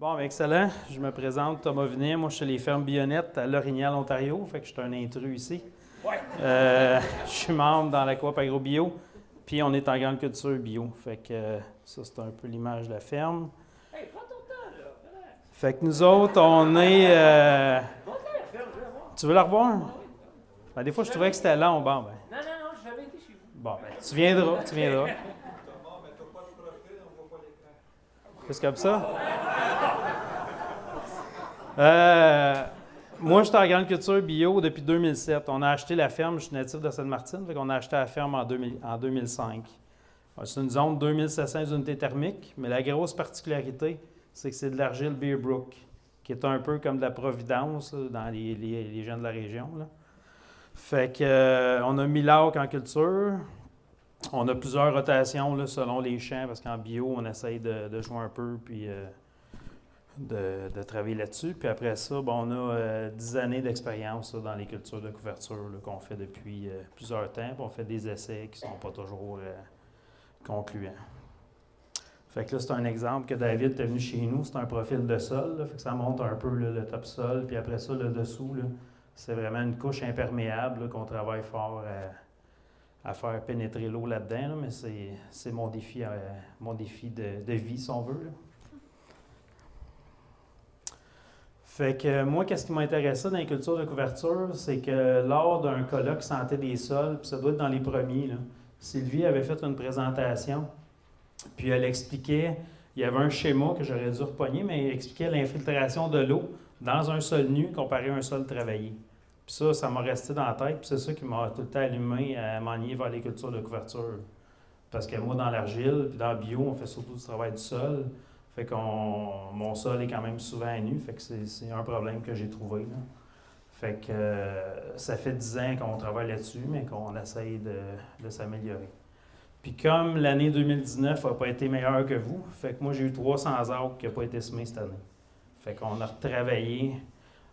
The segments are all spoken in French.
Bon, ben, excellent. Je me présente, Thomas Vinet. Moi, je suis chez les fermes Bionette à Lorignal, Ontario. Fait que je suis un intrus ici. Je suis membre dans la coop AgroBio. Puis on est en grande culture bio. Fait que ça, c'est un peu l'image de la ferme. Hey, prends ton temps, là. Relax. Fait que nous autres, on est... Monte la ferme, je vais voir. Tu veux la revoir? Ah oui. Ben, des fois, je trouvais que c'était long. Bon, ben. Non, j'avais été chez vous. Bon, ben, tu viendras, tu viendras. C'est comme ça? Moi, je suis en grande culture bio depuis 2007. On a acheté la ferme, je suis natif de Sainte-Martine, fait qu'on a acheté la ferme en 2005. C'est une zone de 2700 unités thermiques, mais la grosse particularité, c'est que c'est de l'argile Bearbrook, qui est un peu comme de la Providence là, dans les gens de la région. Là. Fait que, on a 1000 acres en culture. On a plusieurs rotations là, selon les champs, parce qu'en bio, on essaye de jouer un peu, puis de travailler là-dessus. Puis après ça, bon, on a 10 années d'expérience là, dans les cultures de couverture là, qu'on fait depuis plusieurs temps. Puis on fait des essais qui ne sont pas toujours concluants. Fait que là, c'est un exemple que David est venu chez nous. C'est un profil de sol. Là, fait que ça montre un peu là, le top sol. Puis après ça, le dessous, là, c'est vraiment une couche imperméable là, qu'on travaille fort à faire pénétrer l'eau là-dedans, là, mais c'est mon défi de vie, si on veut. Là. Fait que moi, qu'est-ce qui m'a intéressé dans les cultures de couverture, c'est que lors d'un colloque santé des sols, puis ça doit être dans les premiers, là, Sylvie avait fait une présentation, puis elle expliquait, il y avait un schéma que j'aurais dû repogner, mais elle expliquait l'infiltration de l'eau dans un sol nu comparé à un sol travaillé. Puis ça m'a resté dans la tête, puis c'est ça qui m'a tout le temps allumé à m'enligner vers les cultures de couverture. Parce que moi, dans l'argile, puis dans le bio, on fait surtout du travail du sol. Fait que mon sol est quand même souvent nu, fait que c'est un problème que j'ai trouvé. Là. Fait que ça fait 10 ans qu'on travaille là-dessus, mais qu'on essaye de s'améliorer. Puis comme l'année 2019 n'a pas été meilleure que vous, fait que moi, j'ai eu 300 arbres qui n'ont pas été semés cette année. Fait qu'on a retravaillé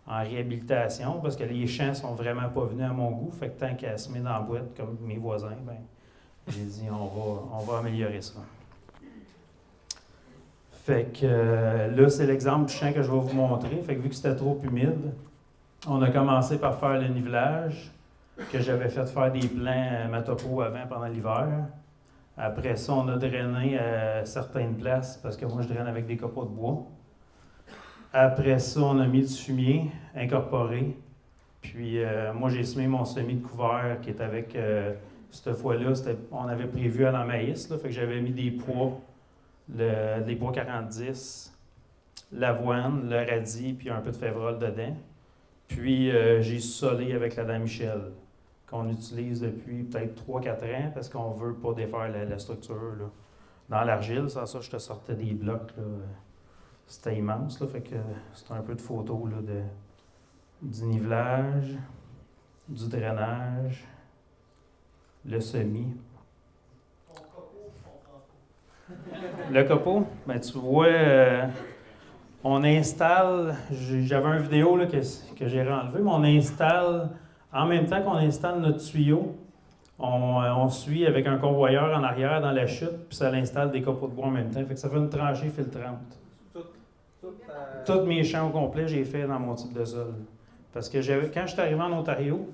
en réhabilitation, parce que les champs sont vraiment pas venus à mon goût. Fait que tant qu'à semer dans la boîte, comme mes voisins, ben j'ai dit on va améliorer ça. Fait que là, c'est l'exemple du champ que je vais vous montrer. Fait que vu que c'était trop humide, on a commencé par faire le nivelage, que j'avais fait faire des plants Matopo avant pendant l'hiver. Après ça, on a drainé à certaines places, parce que moi, je draine avec des copeaux de bois. Après ça, on a mis du fumier incorporé. Puis moi, j'ai semé mon semis de couvert qui est avec, cette fois-là, on avait prévu à la maïs, là, fait que j'avais mis des pois, des pois 40-10, l'avoine, le radis, puis un peu de févrole dedans. Puis j'ai solé avec la dame Michel, qu'on utilise depuis peut-être 3-4 ans, parce qu'on veut pas défaire la structure. Là. Dans l'argile, ça, je te sortais des blocs, là. C'était immense, là, fait que c'est un peu de photos là, du nivelage, du drainage, le semis. Le copeau, ben, tu vois, on installe, j'avais une vidéo là, que j'ai renlevée, mais on installe, en même temps qu'on installe notre tuyau, on suit avec un convoyeur en arrière dans la chute, puis ça l'installe des copeaux de bois en même temps, fait que ça fait une tranchée filtrante. Tous mes champs au complet, j'ai fait dans mon type de sol. Parce que quand je suis arrivé en Ontario,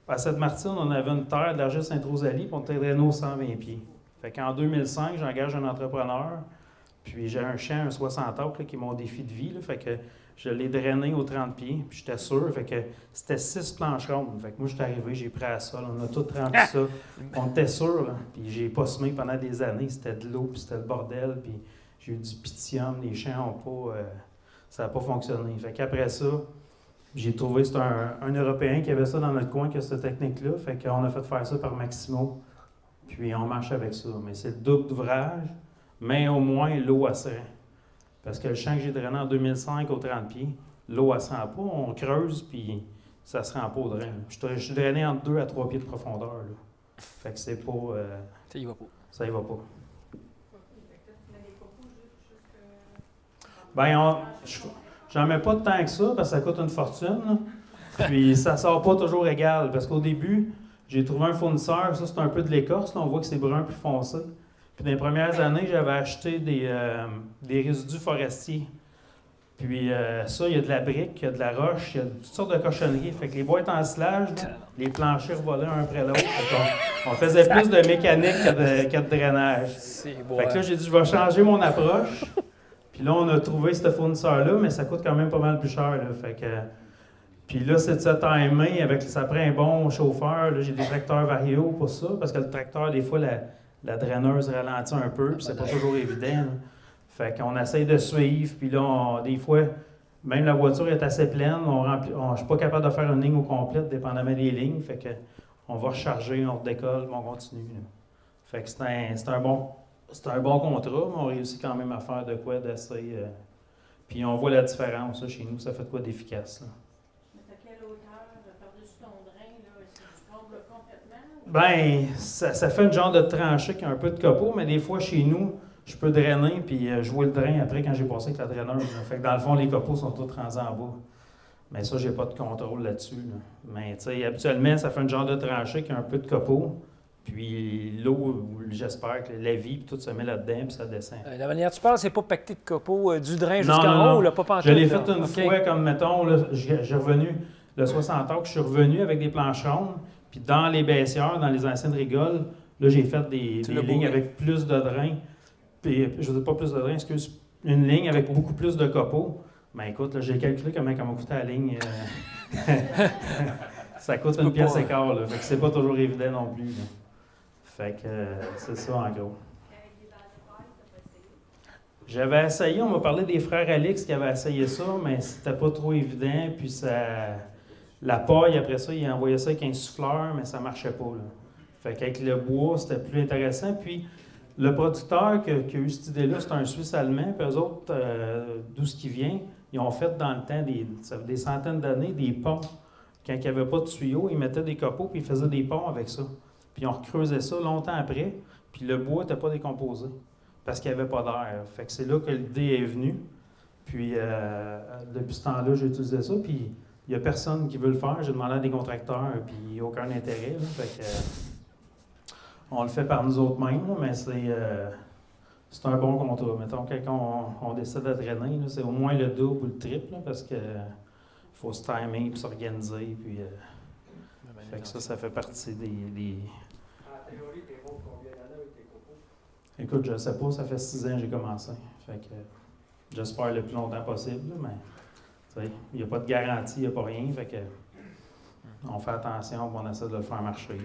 à Sainte-Martine, on avait une terre de l'argile Sainte-Rosalie, puis on était drainé aux 120 pieds. Fait qu'en 2005, j'engage un entrepreneur, puis j'ai un champ, un 60 acres, là, qui est mon défi de vie. Là, fait que je l'ai drainé aux 30 pieds, puis j'étais sûr. Fait que c'était 6 planches rondes. Fait que moi, je suis arrivé, j'ai pris à ça, on a tout rempli ça. On était sûr, là, puis j'ai pas semé pendant des années. C'était de l'eau, puis c'était le bordel, puis j'ai eu du pythium, les champs n'ont pas... ça n'a pas fonctionné. Fait qu'après ça, j'ai trouvé, c'est un Européen qui avait ça dans notre coin, qui a cette technique-là. Fait qu'on a fait faire ça par Maximo. Puis on marche avec ça. Mais c'est le double d'ouvrage, mais au moins l'eau elle se rend. Parce que le champ que j'ai drainé en 2005 aux 30 pieds, l'eau elle se rend pas. On creuse, puis ça se rend pas au drain. Je suis drainé entre 2 à 3 pieds de profondeur. Là. Fait que c'est pas... ça y va pas. Ça y va pas. Ben, j'en mets pas tant que ça, parce que ça coûte une fortune. Là. Puis ça sort pas toujours égal. Parce qu'au début, j'ai trouvé un fournisseur, ça c'est un peu de l'écorce, là, on voit que c'est brun plus foncé. Puis dans les premières années, j'avais acheté des résidus forestiers. Puis ça, il y a de la brique, il y a de la roche, il y a toutes sortes de cochonneries. Fait que les boîtes en slage, là, les planchers volaient un après l'autre. On faisait plus de mécanique que de drainage. Fait que là, j'ai dit, je vais changer mon approche. Puis là, on a trouvé ce fournisseur-là, mais ça coûte quand même pas mal plus cher. Là. Fait que, puis là, c'est de se timer avec, ça prend un bon chauffeur. Là, j'ai des tracteurs variaux pour ça, parce que le tracteur, des fois, la draineuse ralentit un peu, puis c'est pas toujours évident. Là. Fait qu'on essaye de suivre, puis là, des fois, même la voiture est assez pleine, je suis pas capable de faire une ligne au complète, dépendamment des lignes, fait que on va recharger, on redécolle, puis on continue. Là. Fait que c'est un bon contrat, mais on réussit quand même à faire de quoi d'assez... puis on voit la différence, là, chez nous, ça fait de quoi d'efficace. Là. Mais à quelle hauteur, par-dessus ton drain, là, est-ce que tu combles complètement? Ben, ça fait un genre de tranchée qui a un peu de copeaux, mais des fois, chez nous, je peux drainer puis jouer le drain après quand j'ai passé avec la draineuse. Là. Fait que dans le fond, les copeaux sont tous rendus en bas. Mais ça, j'ai pas de contrôle là-dessus. Là. Mais tu sais, habituellement, ça fait un genre de tranchée qui a un peu de copeaux. Puis l'eau, j'espère que la vie, puis tout se met là-dedans, puis ça descend. La manière dont tu parles, c'est pas pacté de copeaux du drain Non, jusqu'en haut, non. là, pas pantoute. Je l'ai fait une fois, comme mettons, là, j'ai revenu, le 60 ans, que je suis revenu avec des planches rondes, puis dans les baissières, dans les anciennes rigoles, là, j'ai fait des lignes avec plus de drain. Puis, je ne dis pas plus de drain, excuse, une ligne avec beaucoup plus de copeaux. Ben écoute, là, j'ai calculé comment m'a coûté la ligne. Ça coûte une pièce et quart, là. Fait que c'est pas toujours évident non plus. Là. Fait que c'est ça en gros. J'avais essayé, on m'a parlé des frères Alix qui avaient essayé ça, mais c'était pas trop évident. Puis la paille, après ça, ils envoyaient ça avec un souffleur, mais ça marchait pas. Là. Fait qu'avec le bois, c'était plus intéressant. Puis le producteur qui a eu cette idée-là, c'est un Suisse allemand. Puis eux autres, d'où ce qui vient, ils ont fait dans le temps, ça fait des centaines d'années, des ponts. Quand il n'y avait pas de tuyaux, ils mettaient des copeaux puis ils faisaient des ponts avec ça. Puis on recreusait ça longtemps après, puis le bois n'était pas décomposé parce qu'il n'y avait pas d'air. Fait que c'est là que l'idée est venue. Puis depuis ce temps-là, j'ai utilisé ça, puis il n'y a personne qui veut le faire. J'ai demandé à des contracteurs, puis il n'y a aucun intérêt. Là. Fait que on le fait par nous autres mêmes, là, mais c'est un bon contrat. Mettons, quand on décide de drainer, là, c'est au moins le double ou le triple, là, parce que faut se timer puis s'organiser. Puis, fait que ça fait partie des... En théorie, t'es bon combien d'années avec tes copeaux? Écoute, je sais pas, ça fait 6 ans que j'ai commencé. Fait que j'espère le plus longtemps possible, là, mais il n'y a pas de garantie, il n'y a pas rien. Fait que on fait attention, on essaie de le faire marcher. Là.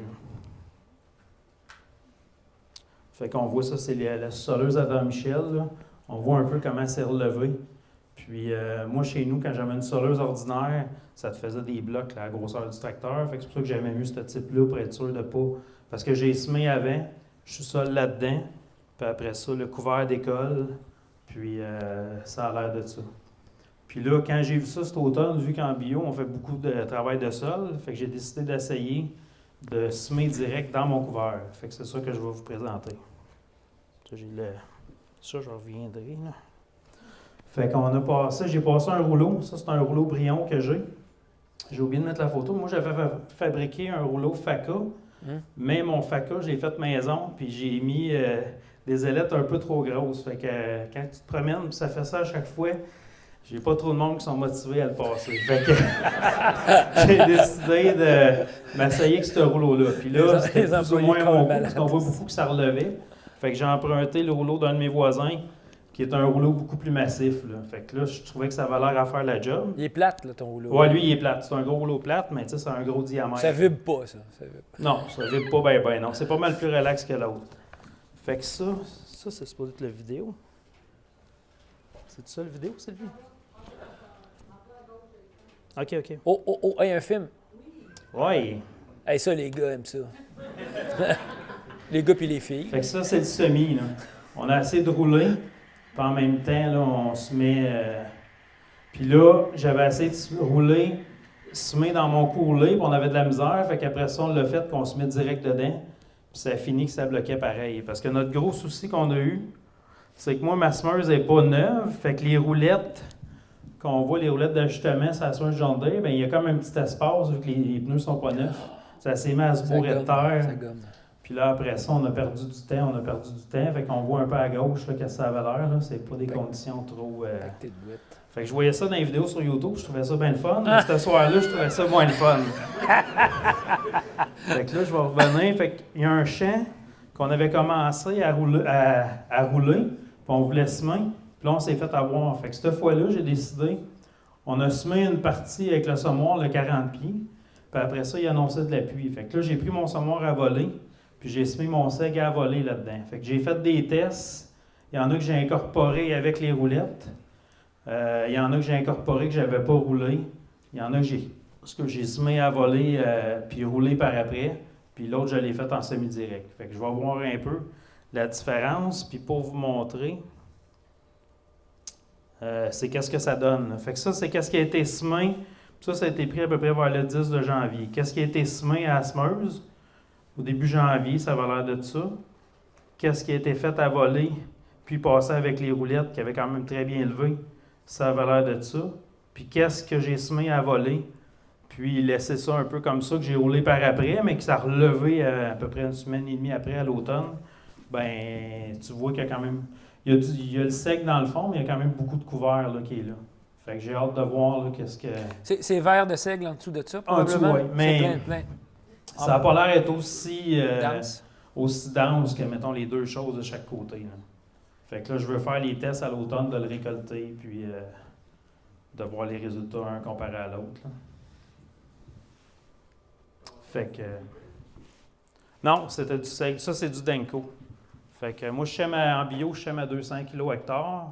Fait qu'on voit ça, c'est la soleuse à Don Michel. Là. On voit un peu comment c'est relevé. Puis moi, chez nous, quand j'avais une soleuse ordinaire, ça te faisait des blocs là, à la grosseur du tracteur. Fait que c'est pour ça que j'aimais mieux ce type-là pour être sûr de pas... Parce que j'ai semé avant, je suis seul là-dedans, puis après ça, le couvert décolle, puis ça a l'air de ça. Puis là, quand j'ai vu ça cet automne, vu qu'en bio, on fait beaucoup de travail de sol, fait que j'ai décidé d'essayer de semer direct dans mon couvert. Fait que c'est ça que je vais vous présenter. Ça, je reviendrai, là. Fait qu'on a passé, j'ai passé un rouleau. Ça, c'est un rouleau Brion que j'ai. J'ai oublié de mettre la photo. Moi, j'avais fabriqué un rouleau FACA, mais mon FACA, je l'ai fait maison, puis j'ai mis des ailettes un peu trop grosses. Fait que quand tu te promènes, puis ça fait ça à chaque fois, j'ai pas trop de monde qui sont motivés à le passer. Fait que j'ai décidé de m'essayer avec ce rouleau-là. Puis là, c'était plus ou moins mon goût, parce qu'on voit beaucoup que ça relevait. Fait que j'ai emprunté le rouleau d'un de mes voisins, qui est un rouleau beaucoup plus massif. Là. Fait que là, je trouvais que ça avait l'air à faire la job. Il est plate, là, ton rouleau. Ouais, lui, il est plate. C'est un gros rouleau plate, mais tu sais, c'est un gros diamètre. Ça vibre pas, ça. Non, ça vibre pas ben, non. C'est pas mal plus relax que l'autre. Fait que ça c'est supposé être la vidéo. C'est ça, la vidéo, Sylvie? OK. Oh, hey, un film. Ouais. Hey, ça, les gars aiment ça. Les gars puis les filles. Fait que ça, c'est le semi, là. On a essayé de rouler. Puis en même temps, là, on se met... Puis là, j'avais essayé de rouler, semer dans mon courlet, puis on avait de la misère. Fait qu'après ça, on l'a fait, qu'on se met direct dedans. Puis ça a fini que ça bloquait pareil. Parce que notre gros souci qu'on a eu, c'est que moi, ma semeuse n'est pas neuve. Fait que les roulettes, qu'on voit les roulettes d'ajustement sur la semeuse John Deere, bien, il y a comme un petit espace, vu que les pneus sont pas neufs. Ça s'est mis à se bourrer de terre. Ça gomme. Puis là, après ça, on a perdu du temps. Fait qu'on voit un peu à gauche là, qu'est-ce que ça avait l'air. Là. C'est pas des conditions trop... Pacté de boîte. Fait que je voyais ça dans les vidéos sur YouTube, je trouvais ça bien le fun. Mais ce soir-là, je trouvais ça moins le fun. Fait que là, je vais revenir. Fait qu'il y a un champ qu'on avait commencé à rouler, puis on voulait semer. Puis là, on s'est fait avoir. Fait que cette fois-là, j'ai décidé, on a semé une partie avec le semoir, le 40 pieds. Puis après ça, il annonçait de la pluie. Fait que là, j'ai pris mon semoir à voler, puis j'ai semé mon seg à voler là-dedans. Fait que j'ai fait des tests. Il y en a que j'ai incorporé avec les roulettes. Il y en a que j'ai incorporé que je n'avais pas roulé. Il y en a que j'ai semé à voler puis roulé par après. Puis l'autre, je l'ai fait en semi-direct. Fait que je vais voir un peu la différence. Puis pour vous montrer, c'est qu'est-ce que ça donne. Fait que ça, c'est qu'est-ce qui a été semé. Ça a été pris à peu près vers le 10 de janvier. Qu'est-ce qui a été semé à la semeuse? Au début janvier, ça va l'air de ça. Qu'est-ce qui a été fait à voler, puis passé avec les roulettes, qui avaient quand même très bien levé, ça avait l'air de ça. Puis qu'est-ce que j'ai semé à voler, puis laissé ça un peu comme ça, que j'ai roulé par après, mais que ça a relevé à peu près une semaine et demie après, à l'automne, ben tu vois qu'il y a quand même... Il y a le sec dans le fond, mais il y a quand même beaucoup de couvert là, qui est là. Fait que j'ai hâte de voir là, qu'est-ce que... C'est vert de seigle en dessous de ça, En dessous, probablement? oui, mais C'est plein. Ça n'a pas l'air d'être aussi Dense. dense que, mettons, les deux choses de chaque côté. Là. Fait que là, je veux faire les tests à l'automne, de le récolter, puis de voir les résultats un comparé à l'autre. Là. Fait que... non, c'était du seigle. Ça, c'est du Denko. Fait que moi, en bio, je sème à 200 kg hectare.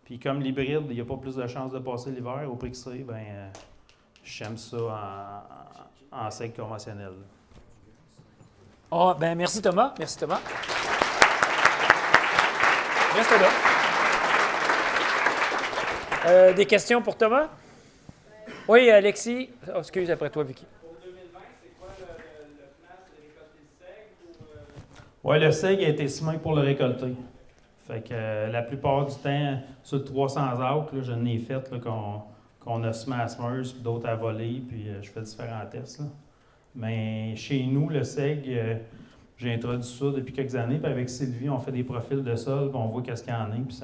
Puis comme l'hybride, il n'y a pas plus de chances de passer l'hiver. Au prix que c'est, je sème ça en seigle conventionnel. Ah, ben merci Thomas. Merci Thomas. Reste là. Des questions pour Thomas? Oui, Alexis. Oh, excuse, après toi, Vicky. Pour 2020, c'est quoi le plan? C'est de récolter le seigle? Oui, le seigle a été semé pour le récolter. Fait que la plupart du temps, sur 300 acres, là, je n'ai fait là, qu'on a semé à semeuse, puis d'autres à voler, puis je fais différents tests. Là. Mais chez nous, le seigle, j'ai introduit ça depuis quelques années, puis avec Sylvie, on fait des profils de sol, puis on voit qu'est-ce qu'il y en a, puis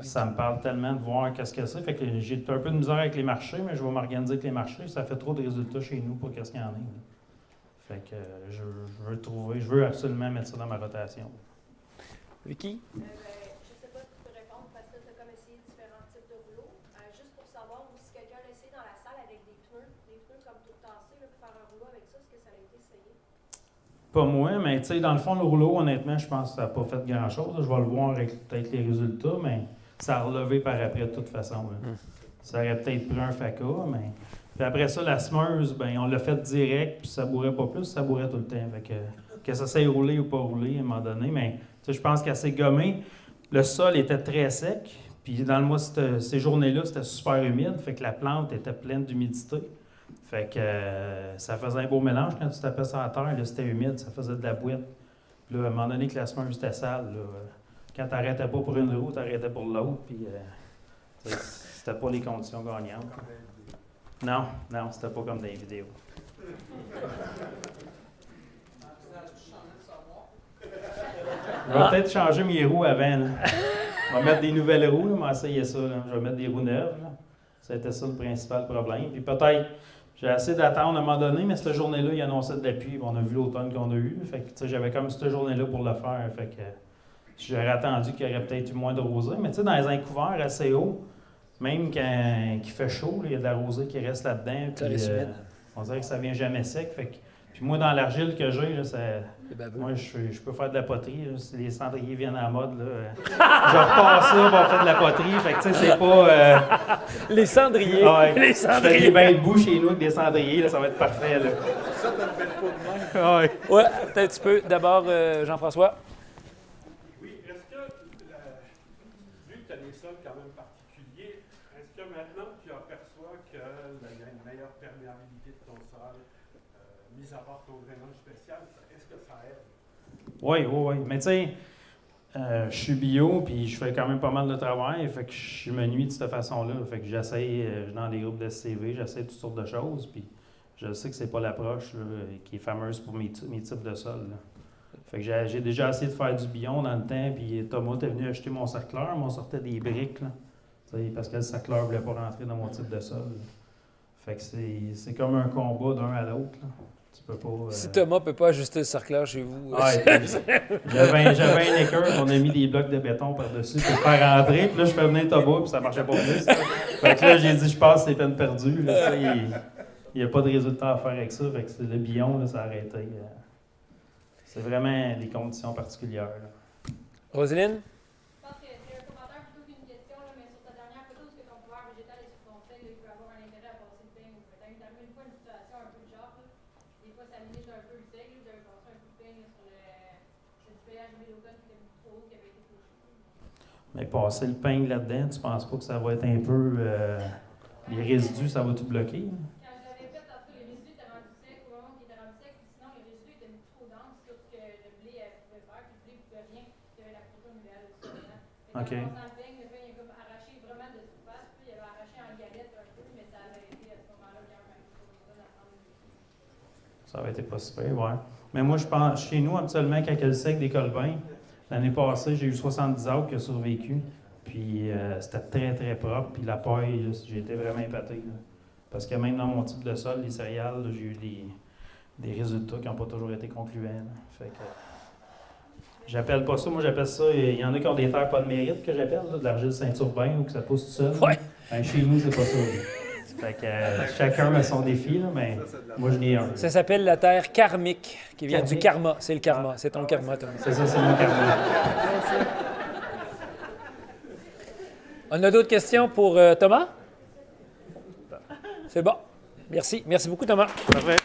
ça me parle tellement de voir qu'est-ce que c'est. Fait que j'ai un peu de misère avec les marchés, mais je vais m'organiser avec les marchés. Ça fait trop de résultats chez nous pour qu'est-ce qu'il y en a. Là. Fait que je veux absolument mettre ça dans ma rotation. Vicky? Je ne sais pas si tu peux répondre parce que tu as comme essayé différents types de rouleaux. Juste pour savoir si quelqu'un l'a essayé dans la salle avec des pneus comme tout tassés, là, pour faire un rouleau avec ça, est-ce que ça a été essayé? Pas moi, mais tu sais, dans le fond, le rouleau, honnêtement, je pense que ça n'a pas fait grand-chose. Je vais le voir avec peut-être les résultats, mais ça a relevé par après de toute façon. Ça aurait peut-être pris un faca, mais... Puis après ça, la semeuse, on l'a fait direct, puis ça bourrait pas plus, ça bourrait tout le temps. Fait que ça s'est roulé ou pas roulé à un moment donné, mais je pense qu'elle s'est gommée. Le sol était très sec, puis dans le mois, ces journées-là, c'était super humide, fait que la plante était pleine d'humidité. Fait que ça faisait un beau mélange quand tu tapais sur la terre, là, c'était humide, ça faisait de la boîte. Puis là, à un moment donné que la semeuse était sale, là, quand tu n'arrêtais pas pour une roue, tu arrêtais pour l'autre, puis c'était pas les conditions gagnantes. Non, c'était pas comme dans les vidéos. Je vais peut-être changer mes roues avant. Là. Je vais mettre des nouvelles roues, là, on va essayer ça. Là. Je vais mettre des roues neuves. Là. C'était ça le principal problème. Puis peut-être, j'ai assez d'attendre à un moment donné, mais cette journée-là, il annonçait de la pluie. On a vu l'automne qu'on a eu. Fait que j'avais comme cette journée-là pour le faire. Fait que j'aurais attendu qu'il y aurait peut-être eu moins de rosée. Mais tu sais, dans les couverts assez hauts, même quand il fait chaud, il y a de la rosée qui reste là-dedans. Puis, on dirait que ça vient jamais sec. Fait que, puis moi, dans l'argile que j'ai, là, moi, je peux faire de la poterie. Là. Si les cendriers viennent à la mode, là, je repars ça pour faire de la poterie. Fait que, tu sais, c'est pas... Les cendriers. Ouais, les cendriers. Je fais des bains debout chez nous avec des cendriers. Là, ça va être parfait. Là. Ça, t'as une belle peau de main. Ouais. Ouais, peut-être tu peux. D'abord, Jean-François. Oui, est-ce que, vu que tu as des sols quand même particuliers, est-ce que maintenant tu aperçois qu'il y a une meilleure perméabilité de ton sol, mis à part ton drainage spécial, est-ce que ça aide? Oui. Mais tu sais, je suis bio, puis je fais quand même pas mal de travail, fait que je me nuis de cette façon-là. Fait que j'essaye, dans des groupes de SCV, j'essaie toutes sortes de choses, puis je sais que c'est pas l'approche là, qui est fameuse pour mes types de sol. Là. Fait que j'ai déjà essayé de faire du billon dans le temps, puis Thomas est venu acheter mon cercleur, mais on sortait des briques, là, parce que le cercleur ne voulait pas rentrer dans mon type de sol. Là. Fait que c'est comme un combat d'un à l'autre. Là. Tu peux pas... Si Thomas ne peut pas ajuster le cercleur chez vous... J'avais un écœur, on a mis des blocs de béton par-dessus pour faire rentrer, puis là, je fais venir Thomas, puis ça marchait pas plus. Fait que là, j'ai dit, je passe, c'est peine perdue. Là, il n'y a pas de résultat à faire avec ça, fait que le billon, là, ça a arrêté. C'est vraiment des conditions particulières. Là. Roselyne? Je pense que c'est un commentaire plutôt qu'une question, là, mais sur ta dernière photo, est-ce que ton couvert végétal est sous conseil, il peut avoir un intérêt à passer le peigne? Peut-être que une fois une situation un peu de genre, là, des fois ça limite un peu le seigle, vous avez passé un coup de peigne sur le péage mélocone qui était beaucoup trop haut, qui avait été fauché. Mais passer le peigne là-dedans, tu penses pas que ça va être un peu... les résidus, ça va tout bloquer? Hein? Quand je l'avais fait, en tout cas, les résidus étaient rendus secs au moment où ils étaient rendus secs, puis sinon les résidus étaient beaucoup trop denses sur ce que le blé pouvait faire, puis le blé pouvait rien, puis il y avait la protéine idéale aussi dedans. OK. En passant le peigne est comme arraché vraiment de surface, puis il avait arraché en galette un peu, mais ça avait été à ce moment-là bien même chose à prendre. Ça avait été pas super, ouais. Mais moi, je pense, chez nous, habituellement, quand il y a le sec des colbins, l'année passée, j'ai eu 70 arbres qui ont survécu. Puis c'était très, très propre. Puis la paille, là, j'ai été vraiment épaté. Là. Parce que même dans mon type de sol, les céréales, là, j'ai eu des résultats qui n'ont pas toujours été concluants. Là. Fait que j'appelle pas ça, moi j'appelle ça, il y en a qui ont des terres pas de mérite que j'appelle, là, de l'argile Saint-Urbain ou que ça pousse tout seul. Ouais. Ben, chez nous, c'est pas ça. Là. Fait que chacun a son défi, là, mais moi je n'ai un. Ça s'appelle la terre karmique, qui vient du karma. C'est le karma. C'est ton karma, Thomas. C'est ça, c'est mon karma. On a d'autres questions pour Thomas? C'est bon. Merci. Merci beaucoup, Thomas. Parfait.